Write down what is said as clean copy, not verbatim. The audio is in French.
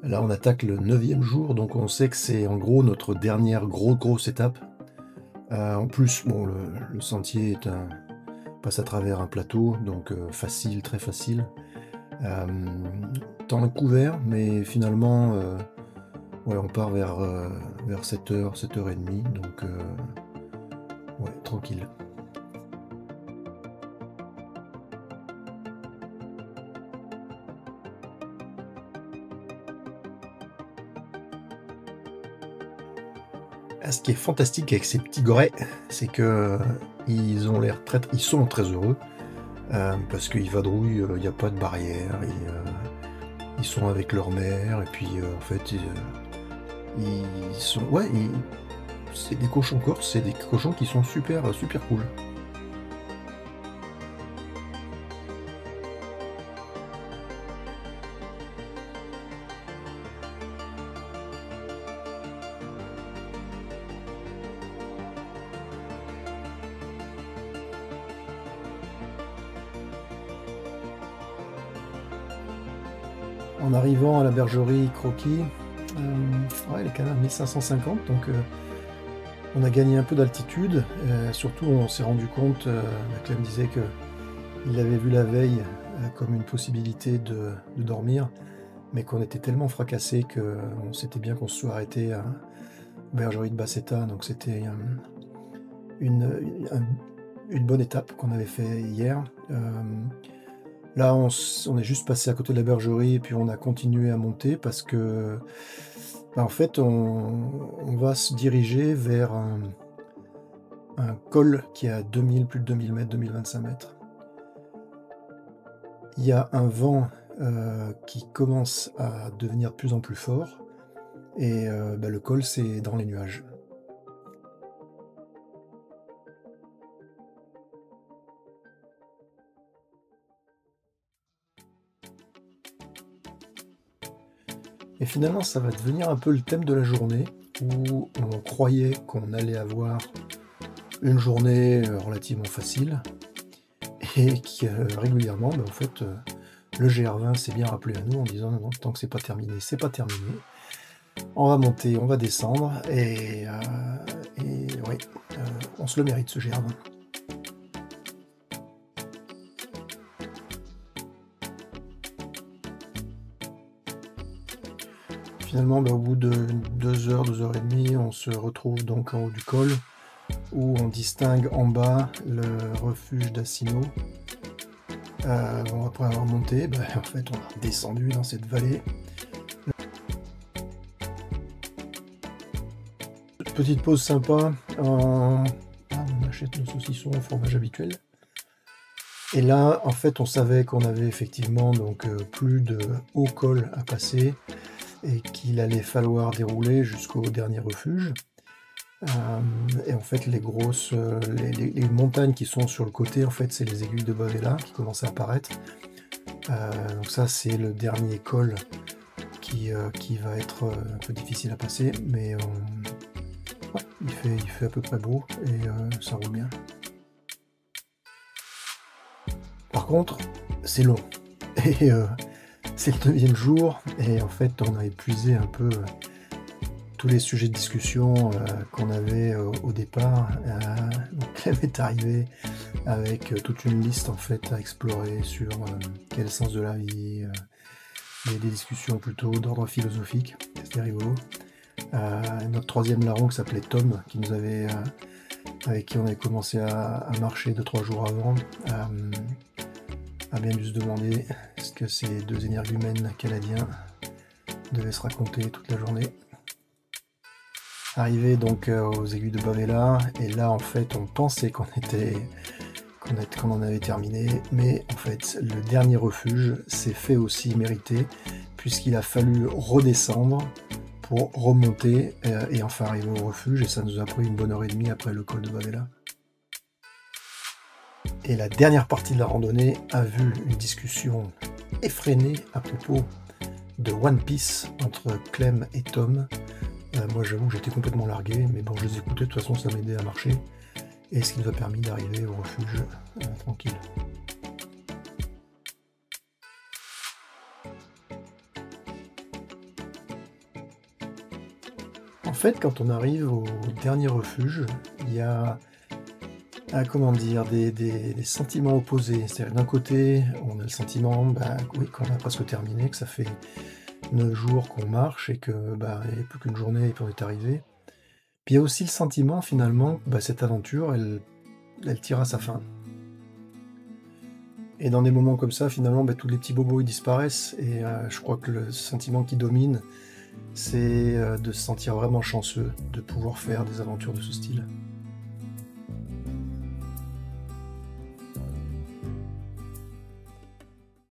Là, on attaque le 9e jour, donc on sait que c'est en gros notre dernière grosse étape. En plus, bon, le sentier passe à travers un plateau, donc facile, très facile. Temps couvert, mais finalement, ouais, on part vers 7h, 7h30, donc ouais, tranquille. Ce qui est fantastique avec ces petits gorets, c'est que ils sont très heureux, parce qu'ils vadrouillent, il y a pas de barrière et ils sont avec leur mère et puis, en fait, ils sont ouais, c'est des cochons corses, c'est des cochons qui sont super, super cool. En arrivant à la bergerie Croquis, ouais, les canards 1550, donc on a gagné un peu d'altitude. Surtout, on s'est rendu compte, Clem disait qu'il l'avait vu la veille, comme une possibilité de dormir, mais qu'on était tellement fracassés qu'on s'était bien qu'on se soit arrêté à la bergerie de Basseta, donc c'était une, un une bonne étape qu'on avait fait hier. Là, on est juste passé à côté de la bergerie et puis on a continué à monter parce que, bah, en fait, on va se diriger vers un col qui est à plus de 2000 mètres, 2025 mètres. Il y a un vent, qui commence à devenir de plus en plus fort et bah, le col, c'est dans les nuages. Et finalement, ça va devenir un peu le thème de la journée où on croyait qu'on allait avoir une journée, relativement facile et qui, régulièrement, bah, en fait, le GR20 s'est bien rappelé à nous en disant: «Non, non, tant que c'est pas terminé, c'est pas terminé. On va monter, on va descendre» et oui, on se le mérite ce GR20. Finalement, bah, au bout de 2 heures, 2 heures et demie, on se retrouve donc en haut du col où on distingue en bas le refuge d'Assino. Bon, après avoir monté, bah, en fait, on a descendu dans cette vallée. Petite pause sympa, on achète nos saucissons au fromage habituel. Et là, en fait, on savait qu'on avait effectivement donc plus de haut col à passer et qu'il allait falloir dérouler jusqu'au dernier refuge. Et en fait, les grosses, les montagnes qui sont sur le côté, en fait, c'est les aiguilles de Bavela qui commencent à apparaître. Donc ça, c'est le dernier col qui va être un peu difficile à passer, mais ouais, il fait à peu près beau et ça roule bien. Par contre, c'est long et c'est le 9e jour et en fait, on a épuisé un peu, tous les sujets de discussion, qu'on avait au départ. Donc Clem est arrivé avec, toute une liste en fait à explorer sur, quel est le sens de la vie, des discussions plutôt d'ordre philosophique. C'était rigolo. Notre 3e larron qui s'appelait Tom, avec qui on avait commencé à marcher 2-3 jours avant, a bien dû se demander ce que ces 2 énergumènes canadiens devaient se raconter toute la journée. Arrivé donc aux aiguilles de Bavela, et là en fait on pensait qu'on en avait terminé, mais en fait le dernier refuge s'est fait aussi mériter, puisqu'il a fallu redescendre pour remonter et enfin arriver au refuge, et ça nous a pris une bonne heure et demie après le col de Bavela. Et la dernière partie de la randonnée a vu une discussion effrénée à propos de One Piece entre Clem et Tom. Moi j'avoue que j'étais complètement largué, mais bon, je les écoutais, de toute façon ça m'aidait à marcher, et ce qui nous a permis d'arriver au refuge tranquille. En fait, quand on arrive au dernier refuge, il y a, comment dire, des sentiments opposés. C'est-à-dire d'un côté, on a le sentiment, bah, oui, qu'on a presque terminé, que ça fait 9 jours qu'on marche et que, bah, il n'y a plus qu'une journée et puis on est arrivé. Puis il y a aussi le sentiment finalement que, bah, cette aventure, elle tire à sa fin. Et dans des moments comme ça, finalement, bah, tous les petits bobos, ils disparaissent et je crois que le sentiment qui domine, c'est, de se sentir vraiment chanceux de pouvoir faire des aventures de ce style.